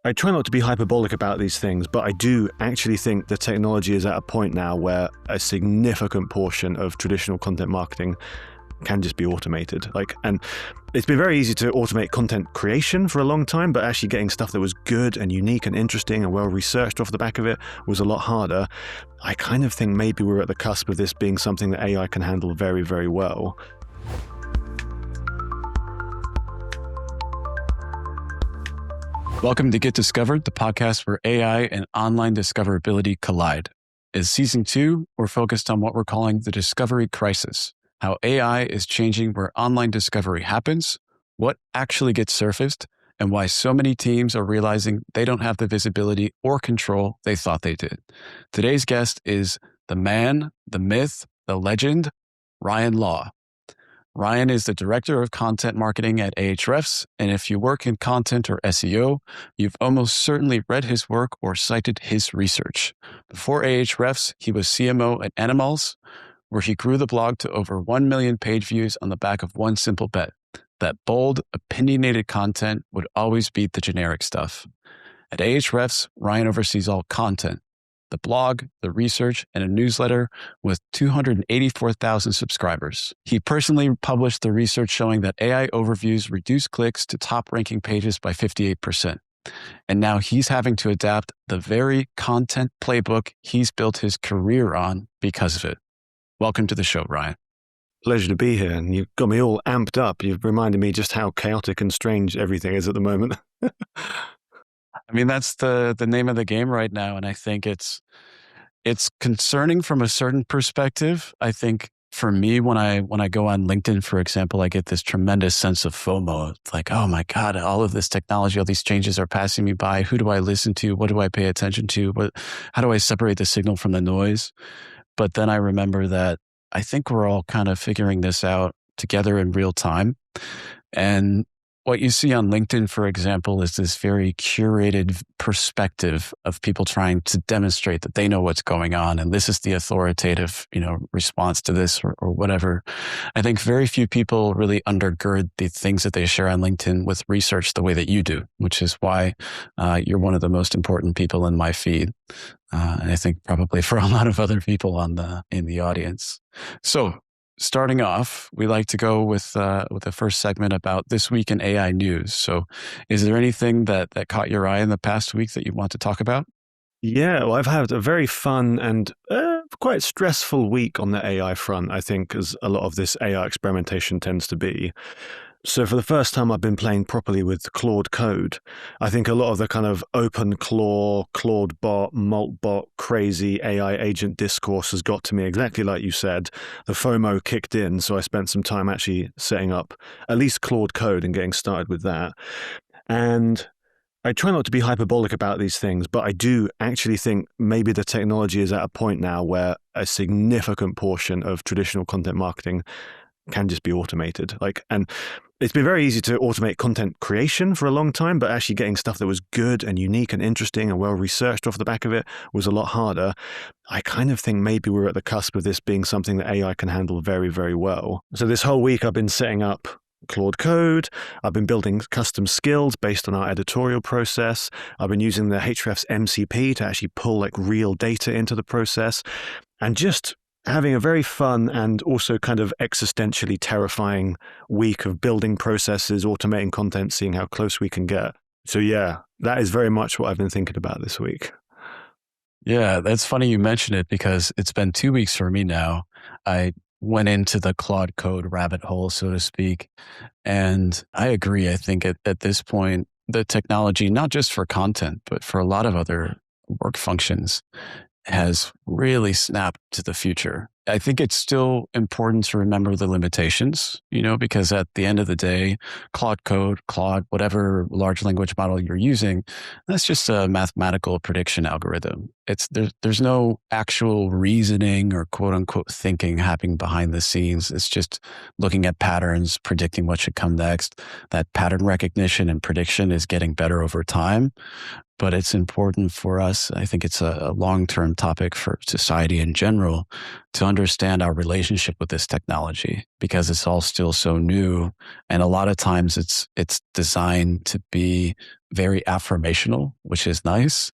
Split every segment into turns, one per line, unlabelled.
I try not to be hyperbolic about these things, but I do actually think the technology is at a point now where a significant portion of traditional content marketing can just be automated. And it's been very easy to automate content creation for a long time, but actually getting stuff that was good and unique and interesting and well researched off the back of it was a lot harder. I kind of think maybe we're at the cusp of this being something that AI can handle very, very well.
Welcome to Get Discovered, the podcast where AI and online discoverability collide. As Season 2, we're focused on what we're calling the discovery crisis, how AI is changing where online discovery happens, what actually gets surfaced, and why so many teams are realizing they don't have the visibility or control they thought they did. Today's guest is the man, the myth, the legend, Ryan Law. Ryan is the Director of Content Marketing at Ahrefs, and if you work in content or SEO, you've almost certainly read his work or cited his research. Before Ahrefs, he was CMO at Actionable, where he grew the blog to over 1 million page views on the back of one simple bet: that bold, opinionated content would always beat the generic stuff. At Ahrefs, Ryan oversees all content: the blog, the research, and a newsletter with 284,000 subscribers. He personally published the research showing that AI overviews reduce clicks to top-ranking pages by 58%. And now he's having to adapt the very content playbook he's built his career on because of it. Welcome to the show, Ryan.
Pleasure to be here, and you've got me all amped up. You've reminded me just how chaotic and strange everything is at the moment.
I mean, that's the name of the game right now. And I think it's concerning from a certain perspective. I think for me, when I go on LinkedIn, for example, I get this tremendous sense of FOMO. It's like, oh my God, all of this technology, all these changes are passing me by. Who do I listen to? What do I pay attention to? How do I separate the signal from the noise? But then I remember that I think we're all kind of figuring this out together in real time. And what you see on LinkedIn, for example, is this very curated perspective of people trying to demonstrate that they know what's going on. And this is the authoritative, response to this or whatever. I think very few people really undergird the things that they share on LinkedIn with research the way that you do, which is why you're one of the most important people in my feed. And I think probably for a lot of other people in the audience. So, starting off, we like to go with the first segment about this week in AI news. So is there anything that caught your eye in the past week that you want to talk about?
Yeah, well, I've had a very fun and quite stressful week on the AI front, I think, as a lot of this AI experimentation tends to be. So for the first time, I've been playing properly with Claude Code. I think a lot of the kind of OpenClaw, Claudebot, Maltbot, crazy AI agent discourse has got to me exactly like you said. The FOMO kicked in, so I spent some time actually setting up at least Claude Code and getting started with that. And I try not to be hyperbolic about these things, but I do actually think maybe the technology is at a point now where a significant portion of traditional content marketing can just be automated. And it's been very easy to automate content creation for a long time, but actually getting stuff that was good and unique and interesting and well researched off the back of it was a lot harder. I kind of think maybe we're at the cusp of this being something that AI can handle very, very well. So this whole week I've been setting up Claude Code. I've been building custom skills based on our editorial process. I've been using the Ahrefs MCP to actually pull real data into the process, and just having a very fun and also kind of existentially terrifying week of building processes, automating content, seeing how close we can get. So yeah, that is very much what I've been thinking about this week.
Yeah, that's funny you mention it because it's been 2 weeks for me now. I went into the Claude Code rabbit hole, so to speak. And I agree. I think at this point, the technology, not just for content, but for a lot of other work functions, has really snapped to the future. I think it's still important to remember the limitations, because at the end of the day, Claude Code, Claude, whatever large language model you're using, that's just a mathematical prediction algorithm. There's no actual reasoning or quote unquote thinking happening behind the scenes. It's just looking at patterns, predicting what should come next. That pattern recognition and prediction is getting better over time. But it's important for us, I think it's a long-term topic for society in general, to understand our relationship with this technology, because it's all still so new. And a lot of times it's designed to be very affirmational, which is nice,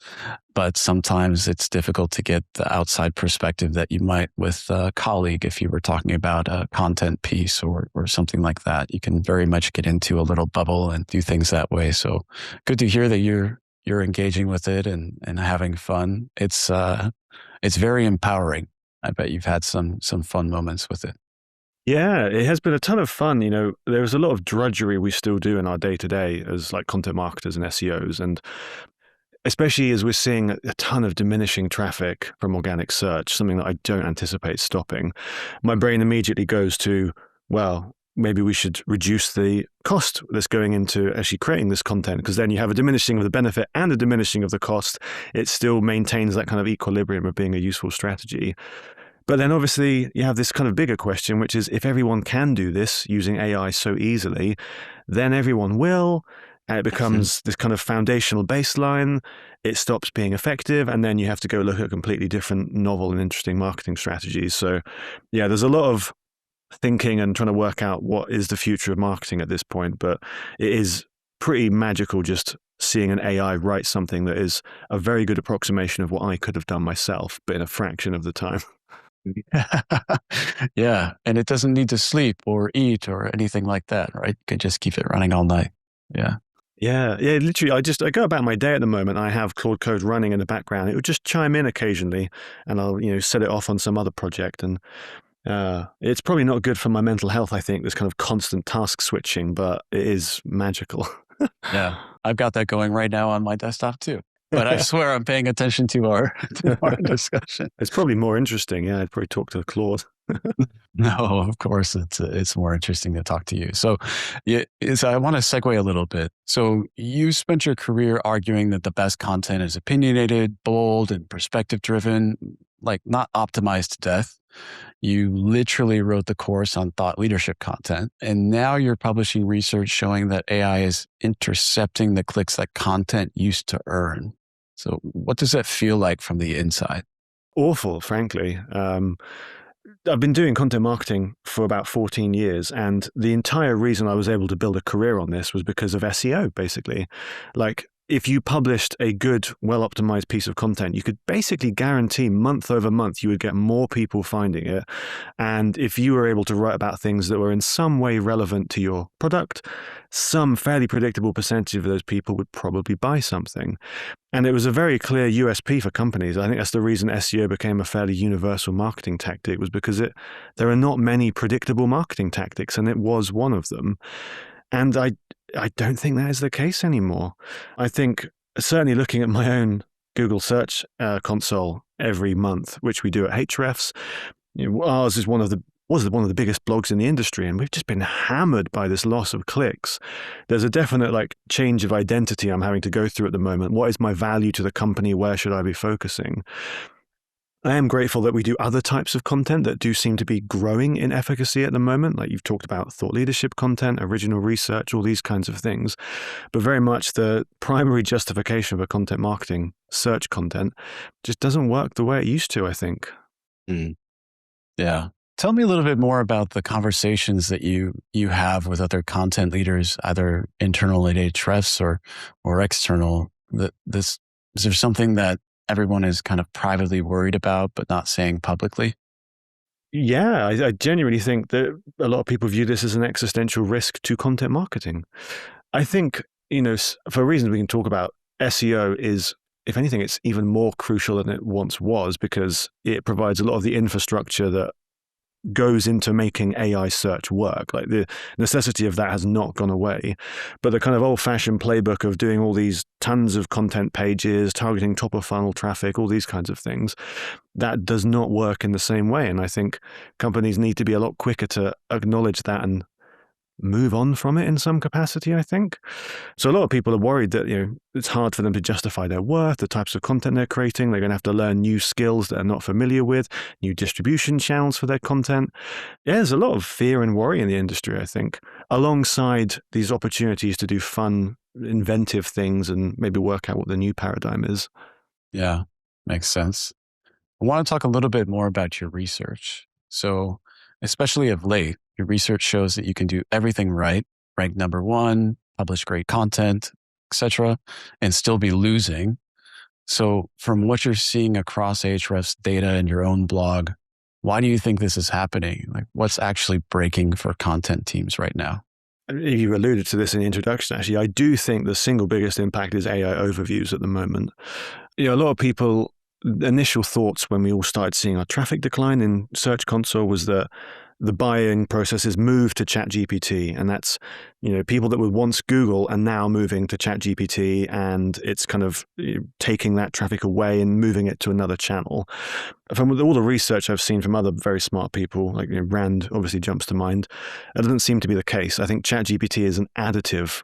but sometimes it's difficult to get the outside perspective that you might with a colleague if you were talking about a content piece or something like that. You can very much get into a little bubble and do things that way. So good to hear that you're engaging with it and having fun. It's very empowering. I bet you've had some fun moments with it.
Yeah, it has been a ton of fun. There's a lot of drudgery we still do in our day to day as like content marketers and SEOs. And especially as we're seeing a ton of diminishing traffic from organic search, something that I don't anticipate stopping, my brain immediately goes to, well, maybe we should reduce the cost that's going into actually creating this content, because then you have a diminishing of the benefit and a diminishing of the cost. It still maintains that kind of equilibrium of being a useful strategy. But then obviously you have this kind of bigger question, which is if everyone can do this using AI so easily, then everyone will, and it becomes this kind of foundational baseline. It stops being effective, and then you have to go look at completely different, novel and interesting marketing strategies. So yeah, there's a lot of thinking and trying to work out what is the future of marketing at this point. But it is pretty magical just seeing an AI write something that is a very good approximation of what I could have done myself, but in a fraction of the time.
Yeah. And it doesn't need to sleep or eat or anything like that, right? You can just keep it running all night. Yeah.
Yeah. Literally, I go about my day at the moment. I have Claude Code running in the background. It would just chime in occasionally, and I'll set it off on some other project. And it's probably not good for my mental health, I think, this kind of constant task switching, but it is magical.
Yeah. I've got that going right now on my desktop too. But I swear I'm paying attention to our discussion.
It's probably more interesting. Yeah, I'd probably talk to Claude.
No, of course, it's more interesting to talk to you. So, so I want to segue a little bit. So you spent your career arguing that the best content is opinionated, bold, and perspective driven, like not optimized to death. You literally wrote the course on thought leadership content, and now you're publishing research showing that AI is intercepting the clicks that content used to earn. So what does that feel like from the inside?
Awful, frankly. I've been doing content marketing for about 14 years, and the entire reason I was able to build a career on this was because of SEO, basically. Like, if you published a good, well-optimized piece of content, you could basically guarantee month over month you would get more people finding it. And if you were able to write about things that were in some way relevant to your product, some fairly predictable percentage of those people would probably buy something. And it was a very clear USP for companies. I think that's the reason SEO became a fairly universal marketing tactic, was because there are not many predictable marketing tactics, and it was one of them. And I don't think that is the case anymore. I think, certainly looking at my own Google Search console every month, which we do at Ahrefs, ours is was one of the biggest blogs in the industry, and we've just been hammered by this loss of clicks. There's a definite change of identity I'm having to go through at the moment. What is my value to the company? Where should I be focusing? I am grateful that we do other types of content that do seem to be growing in efficacy at the moment. Like you've talked about thought leadership content, original research, all these kinds of things. But very much the primary justification for content marketing, search content, just doesn't work the way it used to, I think.
Yeah. Tell me a little bit more about the conversations that you have with other content leaders, either internal at Ahrefs or external. Is there something that everyone is kind of privately worried about, but not saying publicly?
Yeah, I genuinely think that a lot of people view this as an existential risk to content marketing. I think, for reasons we can talk about, SEO is, if anything, it's even more crucial than it once was, because it provides a lot of the infrastructure that goes into making AI search work. Like the necessity of that has not gone away. But the kind of old-fashioned playbook of doing all these tons of content pages, targeting top-of-funnel traffic, all these kinds of things, that does not work in the same way. And I think companies need to be a lot quicker to acknowledge that and move on from it in some capacity, I think. So a lot of people are worried that, it's hard for them to justify their worth, the types of content they're creating. They're going to have to learn new skills that they're not familiar with, new distribution channels for their content. Yeah, there's a lot of fear and worry in the industry, I think, alongside these opportunities to do fun, inventive things and maybe work out what the new paradigm is.
Yeah, makes sense. I want to talk a little bit more about your research. So, especially of late, your research shows that you can do everything right, rank number one, publish great content, etc., and still be losing. So from what you're seeing across Ahrefs data and your own blog, why do you think this is happening? Like, what's actually breaking for content teams right now?
You alluded to this in the introduction, actually. I do think the single biggest impact is AI overviews at the moment. A lot of people, initial thoughts when we all started seeing our traffic decline in Search Console was that the buying process is moved to ChatGPT, and that's people that would once Google and now moving to ChatGPT, and it's kind of taking that traffic away and moving it to another channel. From all the research I've seen from other very smart people, like Rand obviously jumps to mind, it doesn't seem to be the case. I think ChatGPT is an additive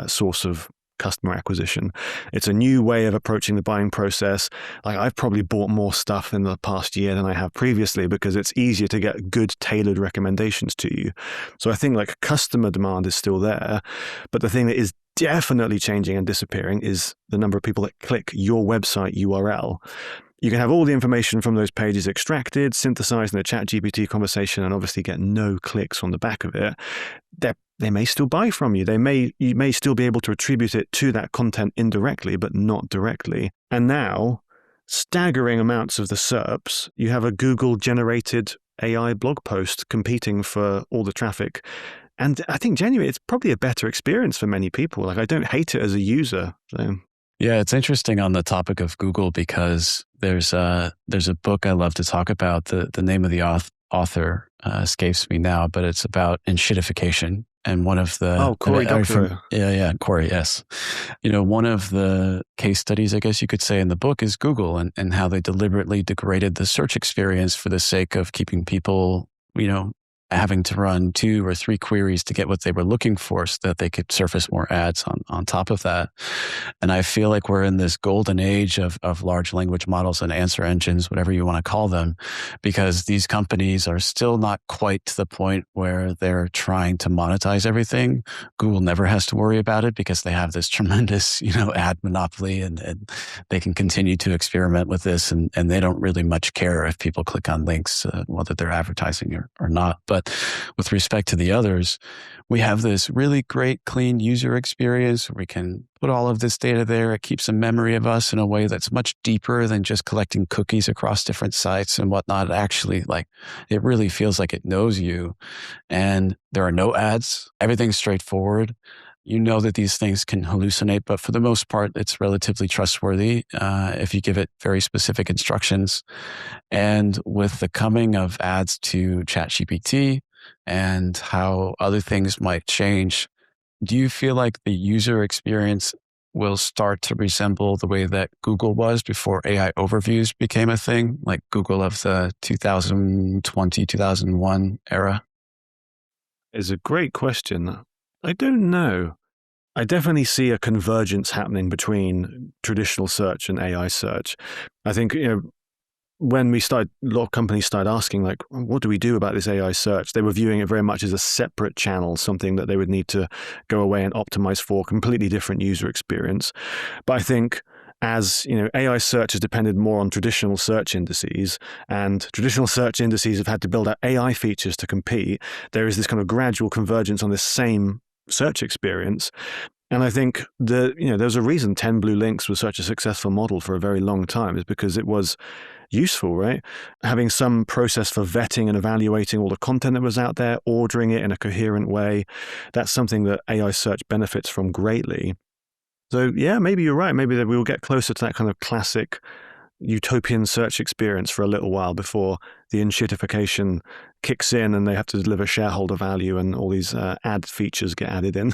source of customer acquisition. It's a new way of approaching the buying process. Like, I've probably bought more stuff in the past year than I have previously because it's easier to get good tailored recommendations to you. So I think like customer demand is still there, but the thing that is definitely changing and disappearing is the number of people that click your website URL. You can have all the information from those pages extracted, synthesized in a ChatGPT conversation, and obviously get no clicks on the back of it. They may still buy from you. You may still be able to attribute it to that content indirectly, but not directly. And now, staggering amounts of the SERPs, you have a Google-generated AI blog post competing for all the traffic. And I think genuinely, it's probably a better experience for many people. Like, I don't hate it as a user. So.
Yeah, it's interesting on the topic of Google because there's a book I love to talk about. The name of the author escapes me now, but it's about enshittification. And one of the
Cory Doctorow.
Cory, yes. One of the case studies, I guess you could say, in the book is Google and how they deliberately degraded the search experience for the sake of keeping people, having to run 2 or 3 queries to get what they were looking for so that they could surface more ads on top of that. And I feel like we're in this golden age of large language models and answer engines, whatever you want to call them, because these companies are still not quite to the point where they're trying to monetize everything. Google never has to worry about it because they have this tremendous, ad monopoly and they can continue to experiment with this and they don't really much care if people click on links, whether they're advertising or not. But with respect to the others, we have this really great, clean user experience. We can put all of this data there. It keeps a memory of us in a way that's much deeper than just collecting cookies across different sites and whatnot. Actually, it really feels like it knows you. And there are no ads. Everything's straightforward. You know that these things can hallucinate, but for the most part, it's relatively trustworthy if you give it very specific instructions. And with the coming of ads to ChatGPT and how other things might change, do you feel like the user experience will start to resemble the way that Google was before AI overviews became a thing, like Google of the 2020, 2001 era?
It's a great question. I don't know. I definitely see a convergence happening between traditional search and AI search. I think, when a lot of companies started asking, like, what do we do about this AI search? They were viewing it very much as a separate channel, something that they would need to go away and optimize for, completely different user experience. But I think as AI search has depended more on traditional search indices, and traditional search indices have had to build out AI features to compete, there is this kind of gradual convergence on this same search experience. And I think there's a reason 10 blue links was such a successful model for a very long time, is because it was useful, right? Having some process for vetting and evaluating all the content that was out there, ordering it in a coherent way. That's something that AI search benefits from greatly. So yeah, maybe you're right. Maybe that we will get closer to that kind of classic utopian search experience for a little while before the enshittification kicks in and they have to deliver shareholder value and all these ad features get added in.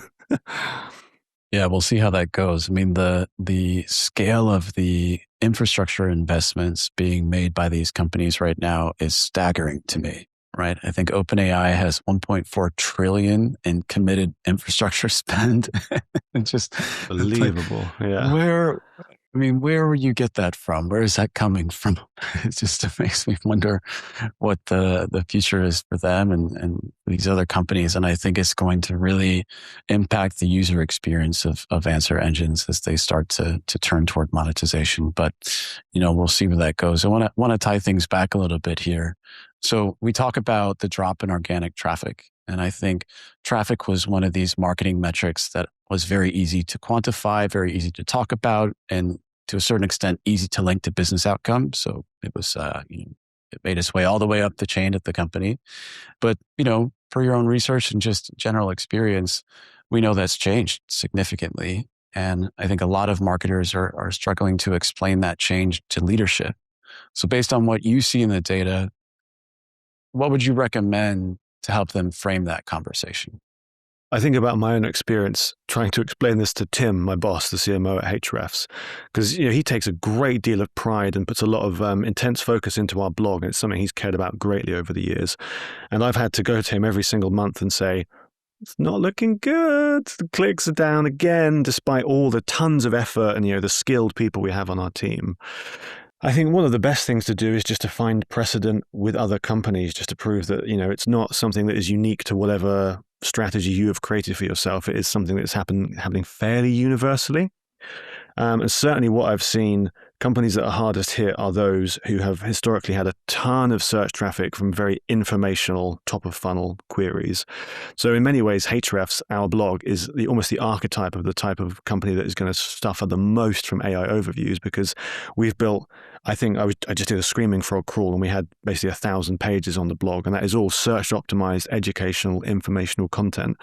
Yeah, we'll see how that goes. I mean, the scale of the infrastructure investments being made by these companies right now is staggering to me, right? I think OpenAI has 1.4 trillion in committed infrastructure spend. It's just
Believable. Yeah.
Where will you get that from? Where is that coming from? It makes me wonder what the future is for them and these other companies. And I think it's going to really impact the user experience of answer engines as they start to turn toward monetization. But, we'll see where that goes. I want to tie things back a little bit here. So we talk about the drop in organic traffic And I think traffic was one of these marketing metrics that was very easy to quantify, very easy to talk about, and to a certain extent, easy to link to business outcomes. So it was, it made its way all the way up the chain at the company. But, for your own research and just general experience, we know that's changed significantly. And I think a lot of marketers are struggling to explain that change to leadership. So based on what you see in the data, what would you recommend to help them frame that conversation?
I think about my own experience trying to explain this to Tim, my boss, the CMO at Ahrefs, because he takes a great deal of pride and puts a lot of intense focus into our blog, and it's something he's cared about greatly over the years. And I've had to go to him every single month and say, it's not looking good. The clicks are down again, despite all the tons of effort and the skilled people we have on our team. I think one of the best things to do is just to find precedent with other companies, just to prove that, it's not something that is unique to whatever strategy you have created for yourself. It is something that's happening fairly universally. And certainly what I've seen, companies that are hardest hit are those who have historically had a ton of search traffic from very informational, top-of-funnel queries. So in many ways, Ahrefs, our blog, is almost the archetype of the type of company that is going to suffer the most from AI overviews, because we've built, I think I just did a screaming frog crawl and we had basically 1,000 pages on the blog, and that is all search-optimized, educational, informational content.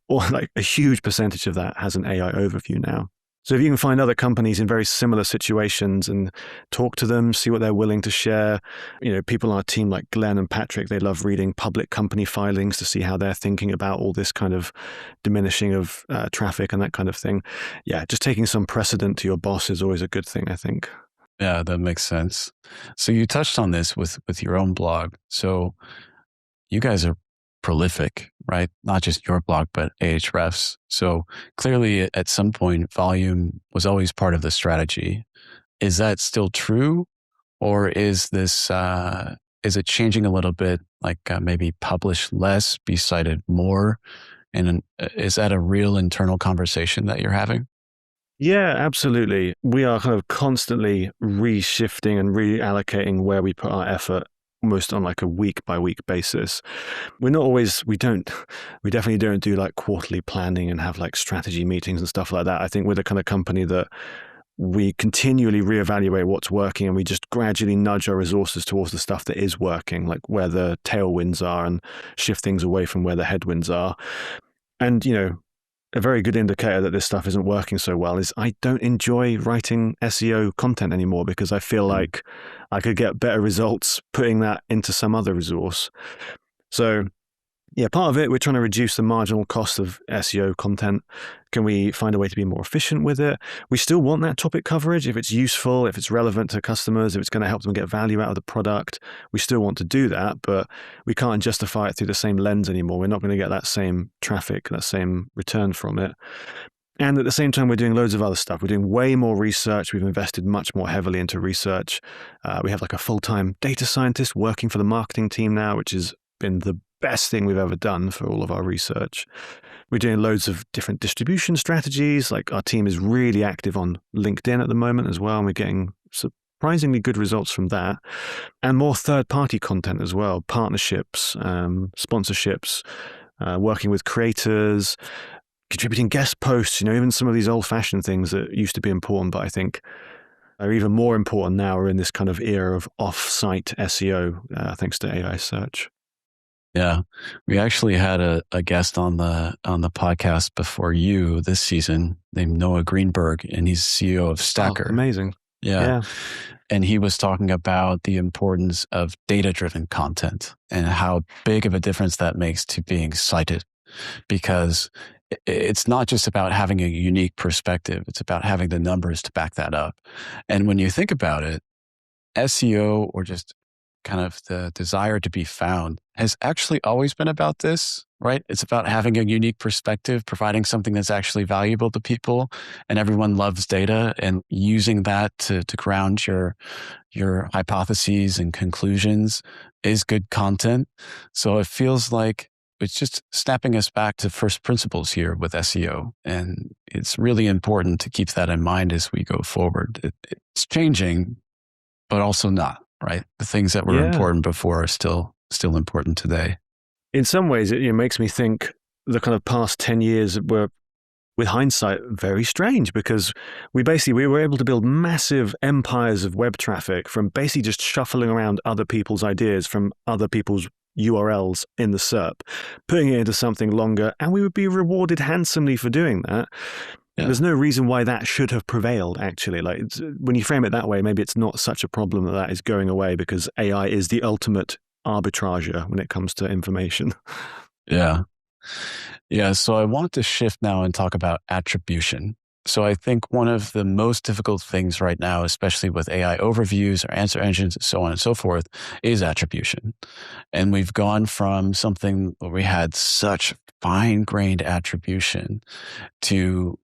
Or like a huge percentage of that has an AI overview now. So if you can find other companies in very similar situations and talk to them, see what they're willing to share. People on our team like Glenn and Patrick, they love reading public company filings to see how they're thinking about all this kind of diminishing of traffic and that kind of thing. Yeah, just taking some precedent to your boss is always a good thing, I think.
Yeah, that makes sense. So you touched on this with your own blog. So you guys are prolific, right? Not just your blog, but Ahrefs. So clearly at some point, volume was always part of the strategy. Is that still true? Or is this, is it changing a little bit, like maybe publish less, be cited more? And is that a real internal conversation that you're having?
Yeah, absolutely. We are kind of constantly reshifting and reallocating where we put our effort, almost on like a week by week basis. We definitely don't do like quarterly planning and have like strategy meetings and stuff like that. I think we're the kind of company that we continually reevaluate what's working, and we just gradually nudge our resources towards the stuff that is working, like where the tailwinds are, and shift things away from where the headwinds are. And, a very good indicator that this stuff isn't working so well is I don't enjoy writing SEO content anymore, because I feel like I could get better results putting that into some other resource. So yeah, part of it, we're trying to reduce the marginal cost of SEO content. Can we find a way to be more efficient with it? We still want that topic coverage. If it's useful, if it's relevant to customers, if it's going to help them get value out of the product, we still want to do that, but we can't justify it through the same lens anymore. We're not going to get that same traffic, that same return from it. And at the same time, we're doing loads of other stuff. We're doing way more research. We've invested much more heavily into research. We have like a full-time data scientist working for the marketing team now, which has been the best thing we've ever done for all of our research. We're doing loads of different distribution strategies. Like our team is really active on LinkedIn at the moment as well, and we're getting surprisingly good results from that. And more third-party content as well, partnerships, sponsorships, working with creators, contributing guest posts, even some of these old-fashioned things that used to be important, but I think are even more important now. We're in this kind of era of off-site SEO, thanks to AI search.
Yeah, we actually had a guest on the podcast before you this season named Noah Greenberg, and he's CEO of Stacker.
Oh, amazing.
Yeah. And he was talking about the importance of data-driven content and how big of a difference that makes to being cited, because it's not just about having a unique perspective. It's about having the numbers to back that up. And when you think about it, SEO, or just kind of the desire to be found, has actually always been about this, right? It's about having a unique perspective, providing something that's actually valuable to people, and everyone loves data, and using that to ground your hypotheses and conclusions is good content. So it feels like it's just snapping us back to first principles here with SEO. And it's really important to keep that in mind as we go forward. It's changing, but also not. Right? The things that were important before are still important today.
In some ways, it makes me think the kind of past 10 years were, with hindsight, very strange, because we were able to build massive empires of web traffic from basically just shuffling around other people's ideas from other people's URLs in the SERP, putting it into something longer, and we would be rewarded handsomely for doing that.
Yeah.
There's no reason why that should have prevailed, actually. Like, when you frame it that way, maybe it's not such a problem that is going away, because AI is the ultimate arbitrager when it comes to information.
Yeah. Yeah. So I wanted to shift now and talk about attribution. So I think one of the most difficult things right now, especially with AI overviews or answer engines and so on and so forth, is attribution. And we've gone from something where we had such fine-grained attribution to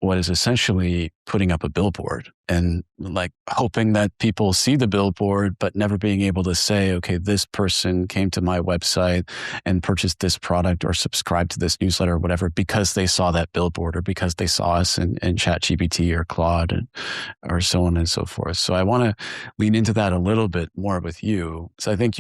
what is essentially putting up a billboard and like hoping that people see the billboard, but never being able to say, okay, this person came to my website and purchased this product or subscribed to this newsletter or whatever because they saw that billboard or because they saw us in ChatGPT or Claude or so on and so forth. So I want to lean into that a little bit more with you. So I think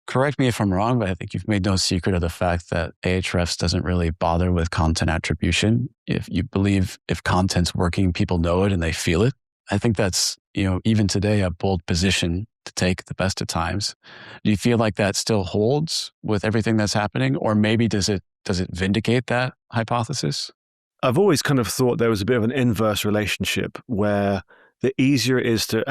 correct me if I'm wrong, but I think you've made no secret of the fact that Ahrefs doesn't really bother with content attribution. If you believe if content's working, people know it and they feel it. I think that's, even today, a bold position to take at the best of times. Do you feel like that still holds with everything that's happening? Or maybe does it vindicate that hypothesis?
I've always kind of thought there was a bit of an inverse relationship where the easier it is to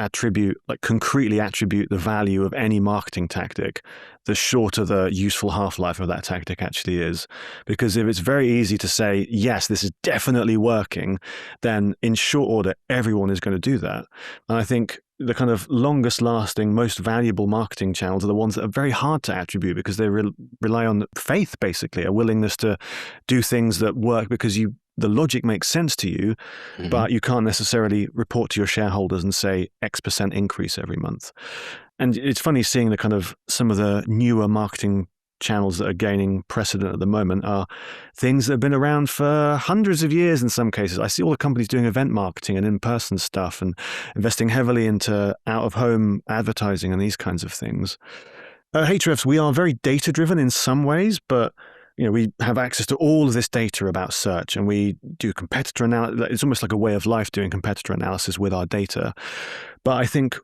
concretely attribute the value of any marketing tactic, the shorter the useful half-life of that tactic actually is. Because if it's very easy to say, yes, this is definitely working, then in short order, everyone is going to do that. And I think the kind of longest lasting, most valuable marketing channels are the ones that are very hard to attribute because they rely on faith, basically, a willingness to do things that work because the logic makes sense to you, but you can't necessarily report to your shareholders and say X% increase every month. And it's funny seeing the kind of some of the newer marketing channels that are gaining precedent at the moment are things that have been around for hundreds of years in some cases. I see all the companies doing event marketing and in-person stuff and investing heavily into out-of-home advertising and these kinds of things. At Ahrefs, we are very data-driven in some ways, but we have access to all of this data about search, and we do competitor analysis. It's almost like a way of life doing competitor analysis with our data. But I think,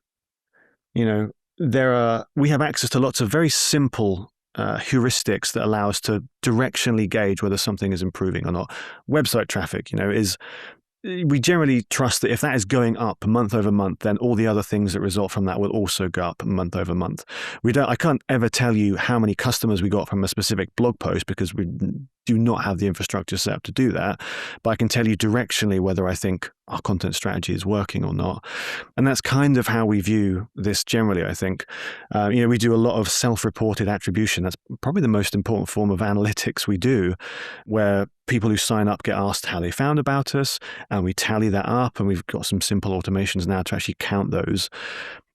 we have access to lots of very simple heuristics that allow us to directionally gauge whether something is improving or not. Website traffic, we generally trust that if that is going up month over month, then all the other things that result from that will also go up month over month. I can't ever tell you how many customers we got from a specific blog post because we do not have the infrastructure set up to do that. But I can tell you directionally whether I think our content strategy is working or not. And that's kind of how we view this generally, I think. We do a lot of self-reported attribution. That's probably the most important form of analytics we do, where people who sign up get asked how they found about us, and we tally that up, and we've got some simple automations now to actually count those.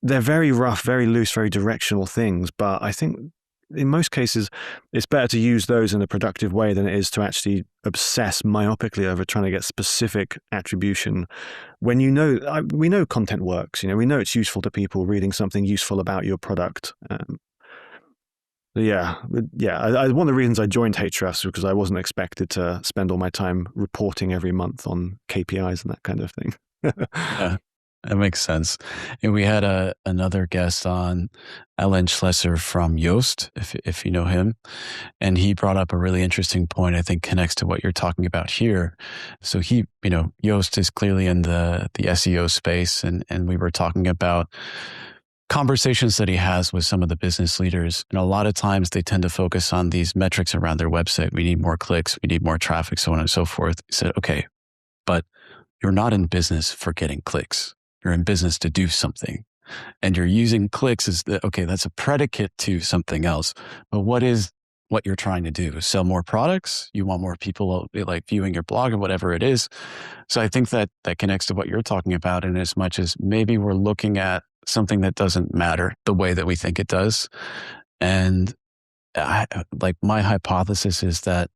They're very rough, very loose, very directional things, but I think in most cases, it's better to use those in a productive way than it is to actually obsess myopically over trying to get specific attribution. When we know content works, we know it's useful to people reading something useful about your product. One of the reasons I joined Ahrefs was because I wasn't expected to spend all my time reporting every month on KPIs and that kind of thing.
Yeah. That makes sense. And we had another guest on, Alan Schlesser from Yoast, if you know him. And he brought up a really interesting point, I think connects to what you're talking about here. So Yoast is clearly in the SEO space. And we were talking about conversations that he has with some of the business leaders. And a lot of times they tend to focus on these metrics around their website. We need more clicks, we need more traffic, so on and so forth. He said, okay, but you're not in business for getting clicks. You're in business to do something. And you're using clicks that's a predicate to something else. But what you're trying to do? Sell more products? You want more people like viewing your blog or whatever it is. So I think that connects to what you're talking about, in as much as maybe we're looking at something that doesn't matter the way that we think it does. And my hypothesis is that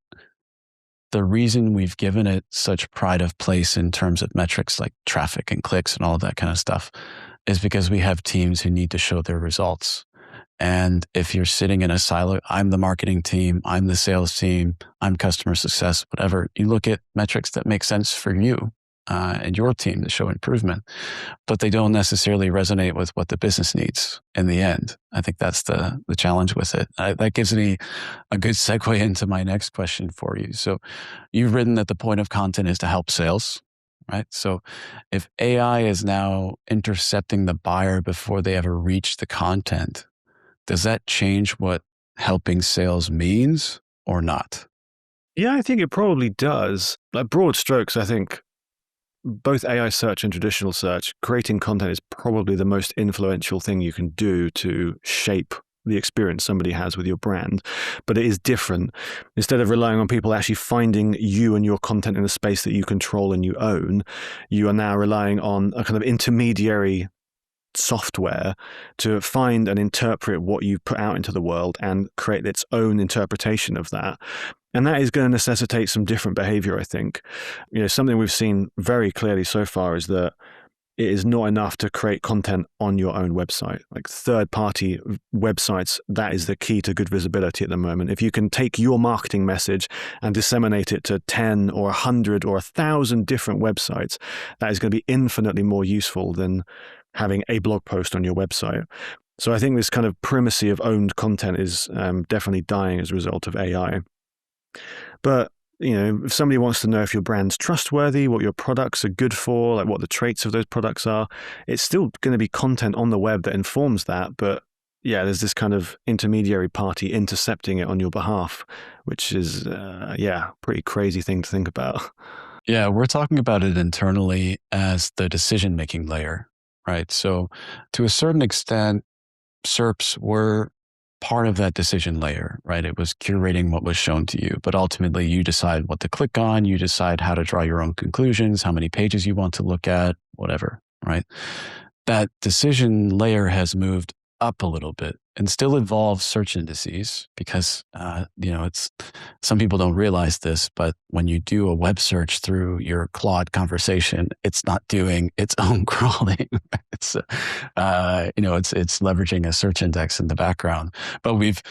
the reason we've given it such pride of place in terms of metrics like traffic and clicks and all of that kind of stuff is because we have teams who need to show their results. And if you're sitting in a silo, I'm the marketing team, I'm the sales team, I'm customer success, whatever, you look at metrics that make sense for you and your team to show improvement, but they don't necessarily resonate with what the business needs in the end. I think that's the challenge with it. That gives me a good segue into my next question for you. So you've written that the point of content is to help sales, right? So if AI is now intercepting the buyer before they ever reach the content, does that change what helping sales means or not?
Yeah, I think it probably does. Like broad strokes, I think both AI search and traditional search, creating content is probably the most influential thing you can do to shape the experience somebody has with your brand. But it is different. Instead of relying on people actually finding you and your content in a space that you control and you own, you are now relying on a kind of intermediary software to find and interpret what you put out into the world and create its own interpretation of that. And that is going to necessitate some different behavior, I think. Something we've seen very clearly so far is that it is not enough to create content on your own website. Like third-party websites, that is the key to good visibility at the moment. If you can take your marketing message and disseminate it to 10 or 100 or 1,000 different websites, that is going to be infinitely more useful than having a blog post on your website. So I think this kind of primacy of owned content is definitely dying as a result of AI. But if somebody wants to know if your brand's trustworthy, what your products are good for, like what the traits of those products are, it's still going to be content on the web that informs that. But yeah, there's this kind of intermediary party intercepting it on your behalf, which is, pretty crazy thing to think about.
Yeah, we're talking about it internally as the decision-making layer, right? So to a certain extent, SERPs were part of that decision layer, right? It was curating what was shown to you, but ultimately you decide what to click on, you decide how to draw your own conclusions, how many pages you want to look at, whatever, right? That decision layer has moved up a little bit and still involves search indices because, it's some people don't realize this, but when you do a web search through your Claude conversation, it's not doing its own crawling. It's leveraging a search index in the background. But we've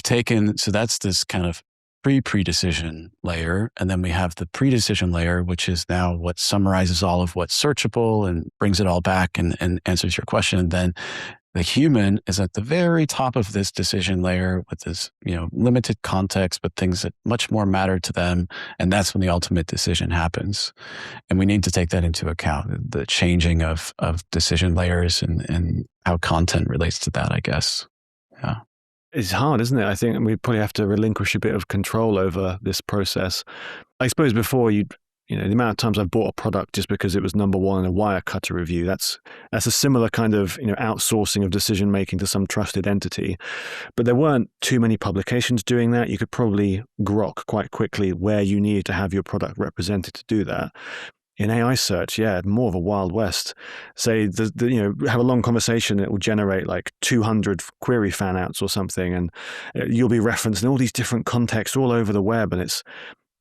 taken, so that's this kind of pre-decision layer. And then we have the pre-decision layer, which is now what summarizes all of what's searchable and brings it all back and answers your question. And then the human is at the very top of this decision layer with this, limited context, but things that much more matter to them. And that's when the ultimate decision happens. And we need to take that into account, the changing of decision layers and how content relates to that, I guess. Yeah.
It's hard, isn't it? I think we probably have to relinquish a bit of control over this process. I suppose before the amount of times I've bought a product just because it was number one in a Wirecutter review, that's a similar kind of outsourcing of decision making to some trusted entity. But there weren't too many publications doing that. You could probably grok quite quickly where you needed to have your product represented to do that. In AI search, more of a Wild West. Say, have a long conversation, it will generate like 200 query fan outs or something, and you'll be referenced in all these different contexts all over the web. And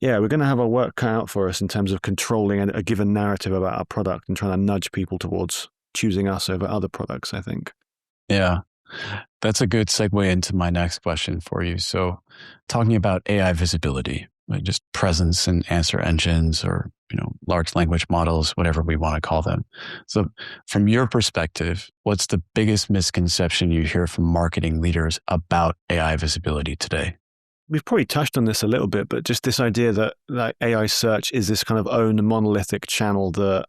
we're going to have our work cut out for us in terms of controlling a given narrative about our product and trying to nudge people towards choosing us over other products, I think.
Yeah, that's a good segue into my next question for you. So talking about AI visibility, like just presence in answer engines or, large language models, whatever we want to call them. So from your perspective, what's the biggest misconception you hear from marketing leaders about AI visibility today?
We've probably touched on this a little bit, but just this idea that AI search is this kind of own monolithic channel that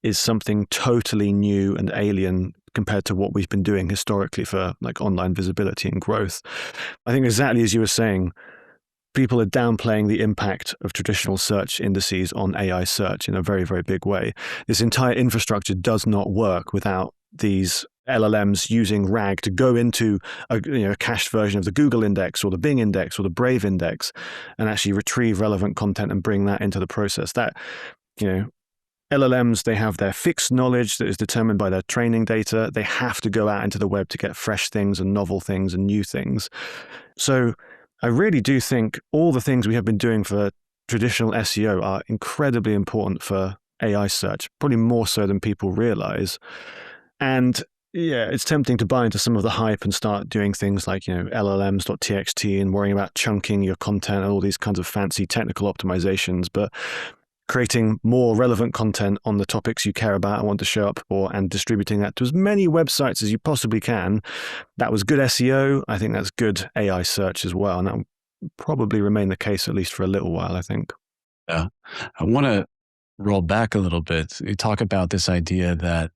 is something totally new and alien compared to what we've been doing historically for like online visibility and growth. I think exactly as you were saying, people are downplaying the impact of traditional search indices on AI search in a very, very big way. This entire infrastructure does not work without these LLMs using RAG to go into a cached version of the Google index or the Bing index or the Brave index and actually retrieve relevant content and bring that into the process. That, LLMs, they have their fixed knowledge that is determined by their training data. They have to go out into the web to get fresh things and novel things and new things. So I really do think all the things we have been doing for traditional SEO are incredibly important for AI search, probably more so than people realize. And Yeah, it's tempting to buy into some of the hype and start doing things like, LLMs.txt and worrying about chunking your content and all these kinds of fancy technical optimizations. But creating more relevant content on the topics you care about and want to show up for and distributing that to as many websites as you possibly can, that was good SEO. I think that's good AI search as well. And that will probably remain the case at least for a little while, I think.
Yeah. I want to roll back a little bit. You talk about this idea that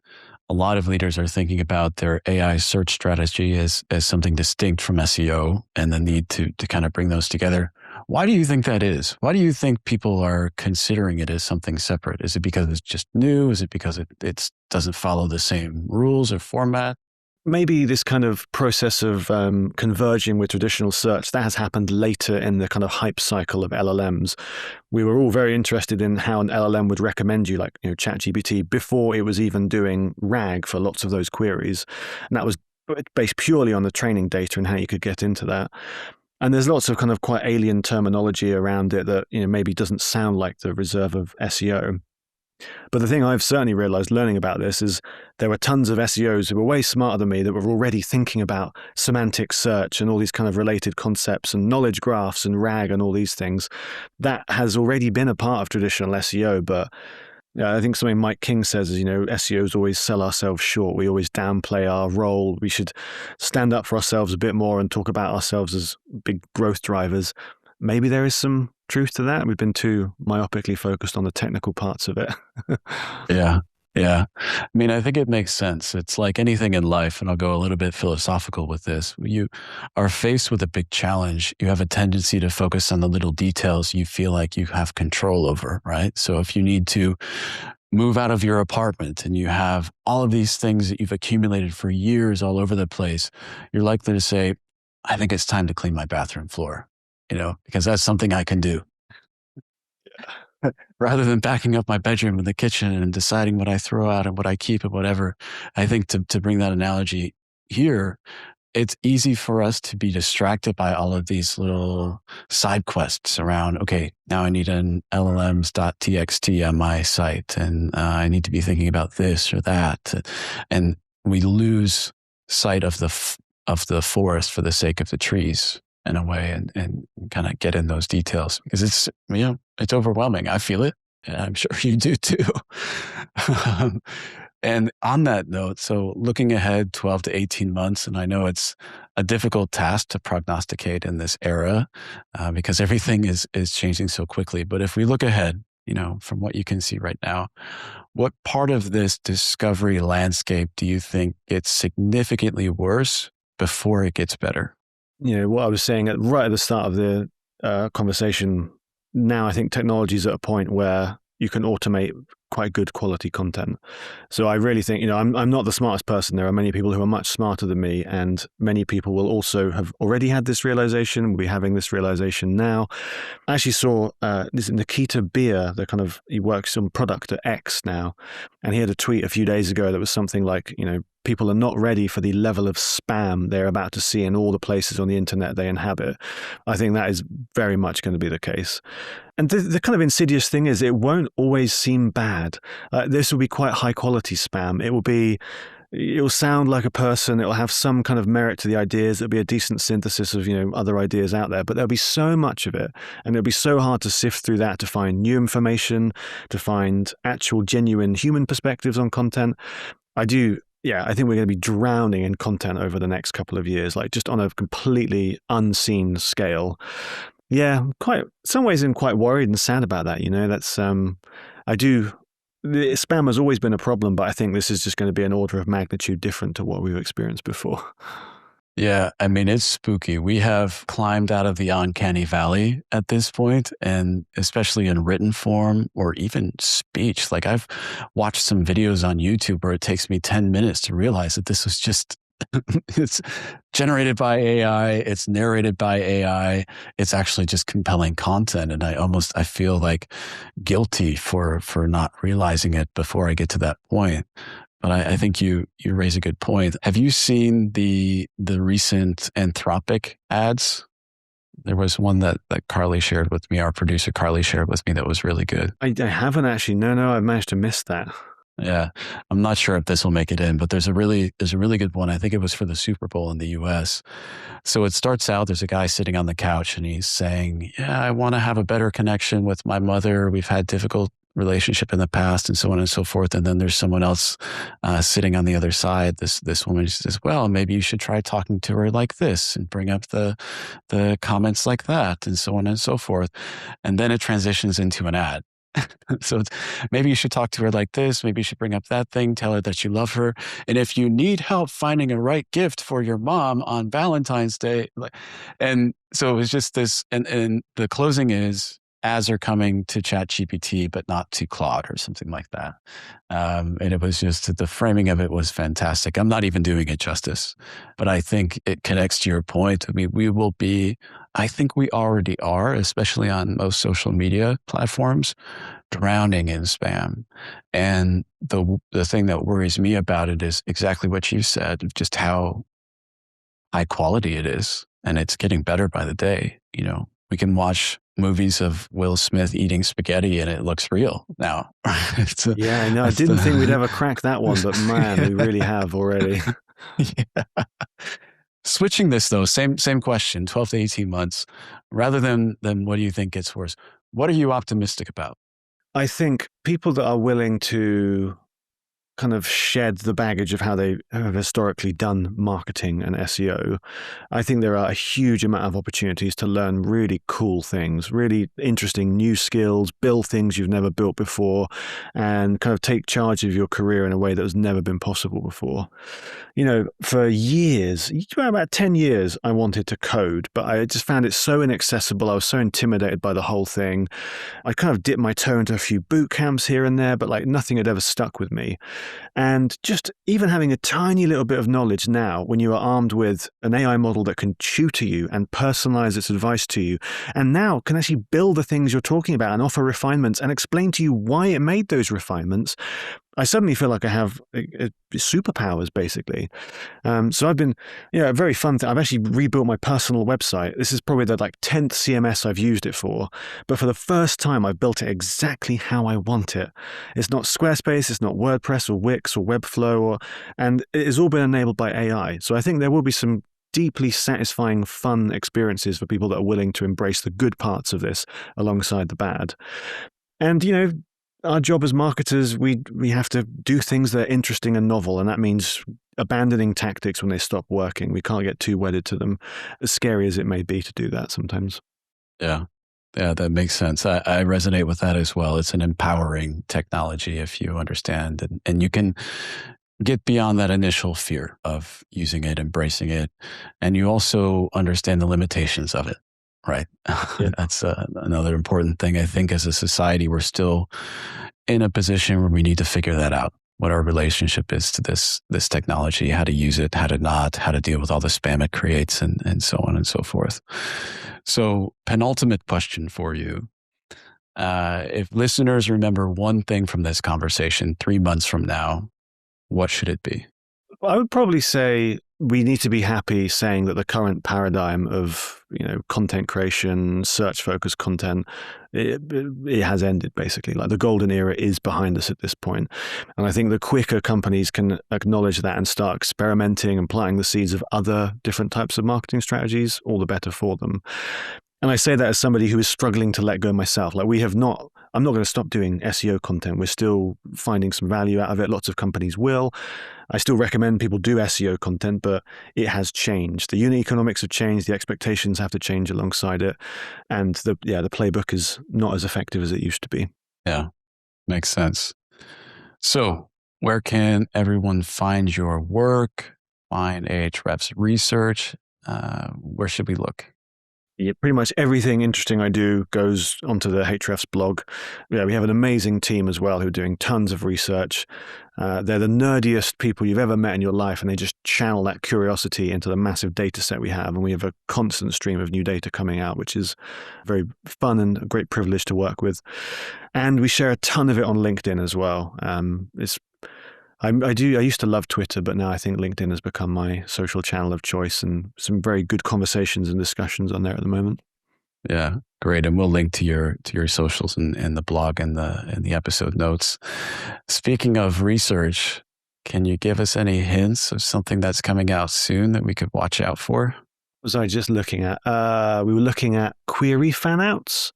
a lot of leaders are thinking about their AI search strategy as something distinct from SEO and the need to kind of bring those together. Why do you think that is? Why do you think people are considering it as something separate? Is it because it's just new? Is it because it doesn't follow the same rules or format?
Maybe this kind of process of converging with traditional search, that has happened later in the kind of hype cycle of LLMs. We were all very interested in how an LLM would recommend you, like ChatGPT, before it was even doing RAG for lots of those queries. And that was based purely on the training data and how you could get into that. And there's lots of kind of quite alien terminology around it that maybe doesn't sound like the reserve of SEO. But the thing I've certainly realized learning about this is there were tons of SEOs who were way smarter than me that were already thinking about semantic search and all these kind of related concepts and knowledge graphs and RAG and all these things. That has already been a part of traditional SEO, but I think something Mike King says is, SEOs always sell ourselves short. We always downplay our role. We should stand up for ourselves a bit more and talk about ourselves as big growth drivers. Maybe there is some truth to that. We've been too myopically focused on the technical parts of it.
Yeah. Yeah. I mean, I think it makes sense. It's like anything in life, and I'll go a little bit philosophical with this. You are faced with a big challenge. You have a tendency to focus on the little details you feel like you have control over, right? So if you need to move out of your apartment and you have all of these things that you've accumulated for years all over the place, you're likely to say, I think it's time to clean my bathroom floor, because that's something I can do. Rather than backing up my bedroom and the kitchen and deciding what I throw out and what I keep and whatever. I think to bring that analogy here, it's easy for us to be distracted by all of these little side quests around, okay, now I need an LLMs.txt on my site, and I need to be thinking about this or that. And we lose sight of the forest for the sake of the trees in a way, and kind of get in those details, because it's overwhelming. I feel it. And I'm sure you do too. And on that note, so looking ahead 12 to 18 months, and I know it's a difficult task to prognosticate in this era because everything is changing so quickly. But if we look ahead, from what you can see right now, what part of this discovery landscape do you think gets significantly worse before it gets better?
What I was saying right at the start of the conversation, now I think technology is at a point where you can automate quite good quality content. So I really think, I'm not the smartest person. There are many people who are much smarter than me, and many people will also have already had this realization, will be having this realization now. I actually saw this Nikita Beer, he works on product at X now, and he had a tweet a few days ago that was something like, people are not ready for the level of spam they're about to see in all the places on the internet they inhabit. I think that is very much going to be the case. And the kind of insidious thing is it won't always seem bad. This will be quite high quality spam. It will sound like a person. It will have some kind of merit to the ideas. It'll be a decent synthesis of, other ideas out there, but there'll be so much of it. And it'll be so hard to sift through that to find new information, to find actual genuine human perspectives on content. I think we're going to be drowning in content over the next couple of years, like just on a completely unseen scale. Yeah, some ways I'm quite worried and sad about that. The spam has always been a problem, but I think this is just going to be an order of magnitude different to what we've experienced before.
Yeah, I mean, it's spooky. We have climbed out of the uncanny valley at this point, and especially in written form or even speech. Like, I've watched some videos on YouTube where it takes me 10 minutes to realize that this was just, it's generated by AI, it's narrated by AI, it's actually just compelling content. And I feel like guilty for not realizing it before I get to that point. But I think you raise a good point. Have you seen the recent Anthropic ads? There was one that Carly shared with me, our producer Carly shared with me, that was really good.
I haven't actually. No, I managed to miss that.
Yeah. I'm not sure if this will make it in, but there's a really good one. I think it was for the Super Bowl in the US. So it starts out, there's a guy sitting on the couch and he's saying, yeah, I want to have a better connection with my mother. We've had difficult relationship in the past and so on and so forth. And then there's someone else sitting on the other side. This woman says, well, maybe you should try talking to her like this and bring up the comments like that and so on and so forth. And then it transitions into an ad. So maybe you should talk to her like this. Maybe you should bring up that thing, tell her that you love her. And if you need help finding a right gift for your mom on Valentine's Day, and so it was just this, and the closing is ads are coming to ChatGPT, but not to Claude or something like that. And it was just, the framing of it was fantastic. I'm not even doing it justice, but I think it connects to your point. I mean, we will be, I think we already are, especially on most social media platforms, drowning in spam. And the thing that worries me about it is exactly what you said, just how high quality it is. And it's getting better by the day. You know, we can watch movies of Will Smith eating spaghetti and it looks real now.
Yeah, I know. I didn't think we'd ever crack that one, but man, we really have already.
Yeah. Switching this though, same question, 12 to 18 months, rather than what do you think gets worse? What are you optimistic about?
I think people that are willing to kind of shed the baggage of how they have historically done marketing and SEO, I think there are a huge amount of opportunities to learn really cool things, really interesting new skills, build things you've never built before, and kind of take charge of your career in a way that has never been possible before. You know, for years, about 10 years, I wanted to code, but I just found it so inaccessible. I was so intimidated by the whole thing. I kind of dipped my toe into a few boot camps here and there, but like nothing had ever stuck with me. And just even having a tiny little bit of knowledge now, when you are armed with an AI model that can tutor you and personalize its advice to you, and now can actually build the things you're talking about and offer refinements and explain to you why it made those refinements, I suddenly feel like I have superpowers, basically. So I've been, a very fun thing. I've actually rebuilt my personal website. This is probably the 10th CMS I've used it for. But for the first time, I've built it exactly how I want it. It's not Squarespace, it's not WordPress or Wix or Webflow, and it has all been enabled by AI. So I think there will be some deeply satisfying, fun experiences for people that are willing to embrace the good parts of this alongside the bad. And, our job as marketers, we have to do things that are interesting and novel, and that means abandoning tactics when they stop working. We can't get too wedded to them, as scary as it may be to do that sometimes.
Yeah. Yeah, that makes sense. I resonate with that as well. It's an empowering technology if you understand, and you can get beyond that initial fear of using it, embracing it, and you also understand the limitations of it. Right.
Yeah.
That's another important thing. I think as a society, we're still in a position where we need to figure that out, what our relationship is to this technology, how to use it, how to not, how to deal with all the spam it creates, and so on and so forth. So penultimate question for you. If listeners remember one thing from this conversation 3 months from now, what should it be?
I would probably say we need to be happy saying that the current paradigm of content creation, search focused content, it has ended basically. Like the golden era is behind us at this point. And I think the quicker companies can acknowledge that and start experimenting and planting the seeds of other different types of marketing strategies, all the better for them. And I say that as somebody who is struggling to let go myself. Like I'm not going to stop doing SEO content. We're still finding some value out of it. Lots of companies will. I still recommend people do SEO content, but it has changed. The unit economics have changed. The expectations have to change alongside it. And the playbook is not as effective as it used to be.
Yeah, makes sense. So where can everyone find your work, find Ahrefs research? Where should we look?
Yeah, pretty much everything interesting I do goes onto the Ahrefs blog. Yeah, we have an amazing team as well who are doing tons of research. They're the nerdiest people you've ever met in your life, and they just channel that curiosity into the massive data set we have. And we have a constant stream of new data coming out, which is very fun and a great privilege to work with. And we share a ton of it on LinkedIn as well. I used to love Twitter, but now I think LinkedIn has become my social channel of choice, and some very good conversations and discussions on there at the moment.
Yeah, great. And we'll link to your socials and the blog and the episode notes. Speaking of research, can you give us any hints of something that's coming out soon that we could watch out for?
Was I just looking at? We were looking at query fanouts.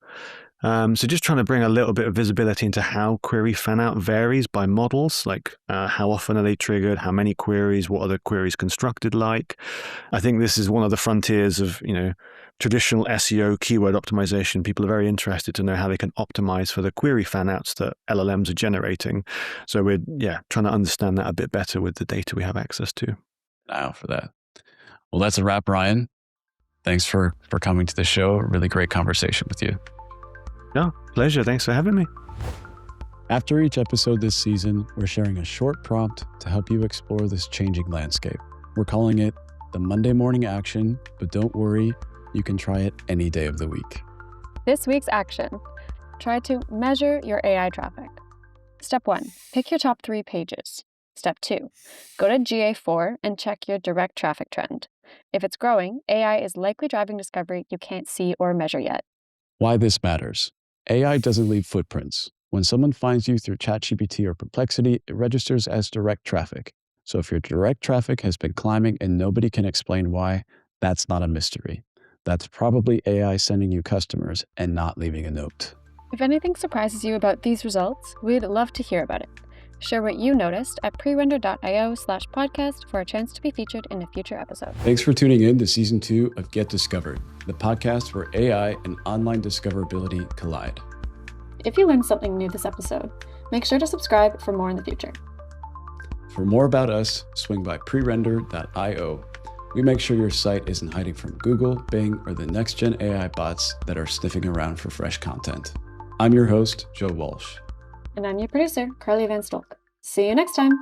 So just trying to bring a little bit of visibility into how query fanout varies by models, like how often are they triggered, how many queries, what are the queries constructed like. I think this is one of the frontiers of, traditional SEO keyword optimization. People are very interested to know how they can optimize for the query fanouts that LLMs are generating. So we're trying to understand that a bit better with the data we have access to.
Now for that. Well, that's a wrap, Ryan. Thanks for coming to the show. Really great conversation with you.
No, pleasure. Thanks for having me.
After each episode this season, we're sharing a short prompt to help you explore this changing landscape. We're calling it the Monday Morning Action, but don't worry, you can try it any day of the week.
This week's action: try to measure your AI traffic. Step 1, pick your top 3 pages. Step 2, go to GA4 and check your direct traffic trend. If it's growing, AI is likely driving discovery you can't see or measure yet.
Why this matters. AI doesn't leave footprints. When someone finds you through ChatGPT or Perplexity, it registers as direct traffic. So if your direct traffic has been climbing and nobody can explain why, that's not a mystery. That's probably AI sending you customers and not leaving a note.
If anything surprises you about these results, we'd love to hear about it. Share what you noticed at Prerender.io/podcast for a chance to be featured in a future episode.
Thanks for tuning in to Season 2 of Get Discovered, the podcast where AI and online discoverability collide.
If you learned something new this episode, make sure to subscribe for more in the future.
For more about us, swing by Prerender.io. We make sure your site isn't hiding from Google, Bing, or the next-gen AI bots that are sniffing around for fresh content. I'm your host, Joe Walsh.
And I'm your producer, Carly Van Stolk. See you next time.